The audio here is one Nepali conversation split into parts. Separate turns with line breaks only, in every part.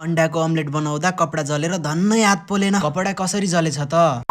अंडाको अमलेट बनाउँदा कपडा जलेर धन्नै हात पोलेन। कपडा कसरी जलेछ त?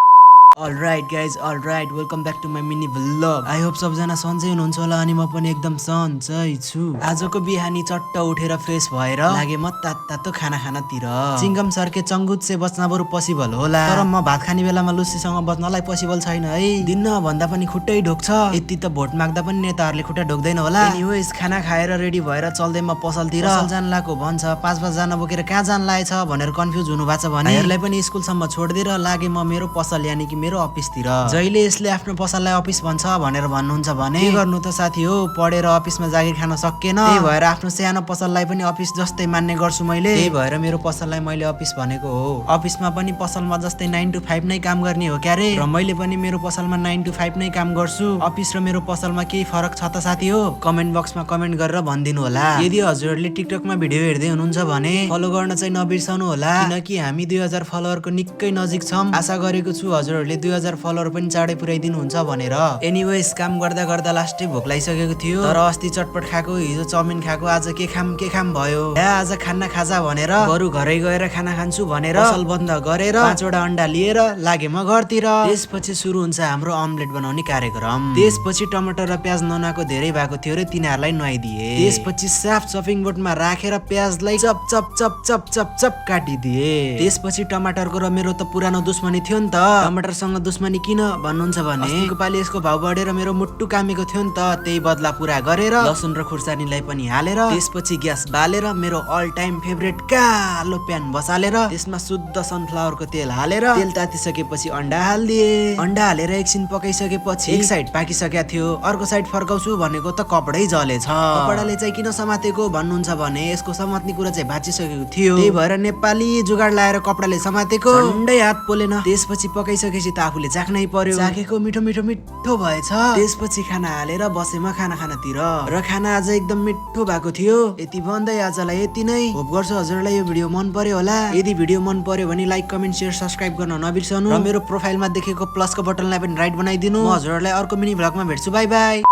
Alright guys, alright, welcome back to my mini vlog. I hope सबजना सन्चै हुनुहुन्छ होला अनि म पनि एकदम सन्चै छु। आजको बिहानी चट्ट उठेर फ्रेस भएर लागे म तातो खाना खानातिर। चिङ्गम सर्के चङ्गुट से बच्न बरु पसिबल होला, तर म भात खाने बेलामा लुसीसँग बच्नलाई पसिबल छैन है। दिन्न भन्दा पनि खुट्टै ढोक्छ। यति त भोट माग्दा पनि नेताहरूले खुट्टा ढोक्दैन होला। एनीवेज, खाना खाएर रेडी भएर चल्दै म पसलतिर। पसल जान लाको भन्छ, 5 जना बोकेर कहाँ जान लागेछ भनेर कन्फ्युज हुनु भएको छ भने हेरलाई पनि स्कुलसम्म छोडिदिएर लागे म मेरो पसल यानि कि मेरो अफिसतिर। जहिले यसले आफ्नो पसललाई अफिस भन्छ भनेर भन्नुहुन्छ भने के गर्नु त साथी हो, पढेर अफिसमा जागिर खान सकिएन। त्यही भएर आफ्नो सानो पसललाई पनि अफिस जस्तै मान्ने गर्छु मैले। त्यही भएर मेरो पसललाई मैले अफिस भनेको हो। अफिसमा पनि पसलमा जस्तै 9 to 5 नै काम गर्ने हो क्यारे, र मैले पनि मेरो पसलमा 9 to 5 नै काम गर्छु। अफिस र मेरो पसलमा केही फरक छ त साथी हो? कमेन्ट बक्समा कमेन्ट गरेर भनिदिनु होला। यदि हजुरहरूले टिकटकमा भिडियो हेर्दै हुनुहुन्छ भने फलो गर्न चाहिँ नबिर्सनु होला, किनकि हामी 2000 फलोअरको निकै नजिक छौं। आशा गरेको छु हजुरहरूले 2000 फलोअर पनि चाँडै पुर्याइदिनु हुन्छ भनेर। एनीवेज, काम गर्दा गर्दा लास्टै भोक लागिसकेको थियो, तर अस्ति चटपट खाएको, हिजो चाउमिन खाएको, आज के खाम भयो। आज खाना खाजा भनेर बरु घरै गएर खाना खान्छु भनेर पसल बन्द गरेर 5 वटा अन्डा लिएर लागे म घरतिर। त्यसपछि सुरु हुन्छ हाम्रो अमलेट बनाउने कार्यक्रम। त्यसपछि टमाटर र प्याज ननाको धेरै भएको थियो र तिनीहरूलाई नुहाइदिए। त्यसपछि साफ चपिङ बोर्डमा राखेर प्याजलाई chop chop chop chop chop chop काटिदिए। त्यसपछि टमाटरको र मेरो त पुरानो दुश्मनी थियो नि त। टमाटरसँग दुश्मनी किन भन्नुहुन्छ भने अस्तिको पालि यसको भाउ बढेर मेरो मुट्टु कामेको थियो नि त। त्यही बदला पुरा गरेर लसुन र खुर्सानीलाई पनि हालेर त्यसपछि ग्यास बालेर मेरो अल टाइम फेभरेट कालो प्यान बसालेर त्यसमा शुद्ध सनफ्लावरको तेल हालेर तेल तातिसकेपछि अन्डा हालिदिए। अन्डा हालेर एकछिन पकाइसकेपछि एक साइड पाकिसकेको थियो, अर्को साइड फर्काउँछु भनेको त कपडै जलेछ। कपडाले चाहिँ किन समातेको भन्नुहुन्छ भने यसको समात्ने कुरा चाहिँ भाँचिसकेको थियो, त्यही भएर नेपाली जुगाड लाएर कपडाले समातेको। झन्डै हात पोलेन। त्यसपछि पकाइसकेपछि त आफूले चाख्नै पर्यो। चाखेको मिठो मिठो मिठो भएछ। त्यसपछि खाना हालेर बसे म खाना खानातिर, र खाना आज एकदम मिठो भएको थियो। यति भन्दै आजलाई यति नै। होप गर्छु हजुरलाई यो भिडियो मन पर्यो होला। यदि भिडियो मन पर्यो भने लाइक, कमेन्ट, शेयर, सब्स्क्राइब गर्न नबिर्सनु, र मेरो प्रोफाइलमा देखेको प्लसको बटनलाई पनि राइट बनाइदिनु। म हजुरलाई अर्को मिनी भ्लगमा भेट्छु। By by.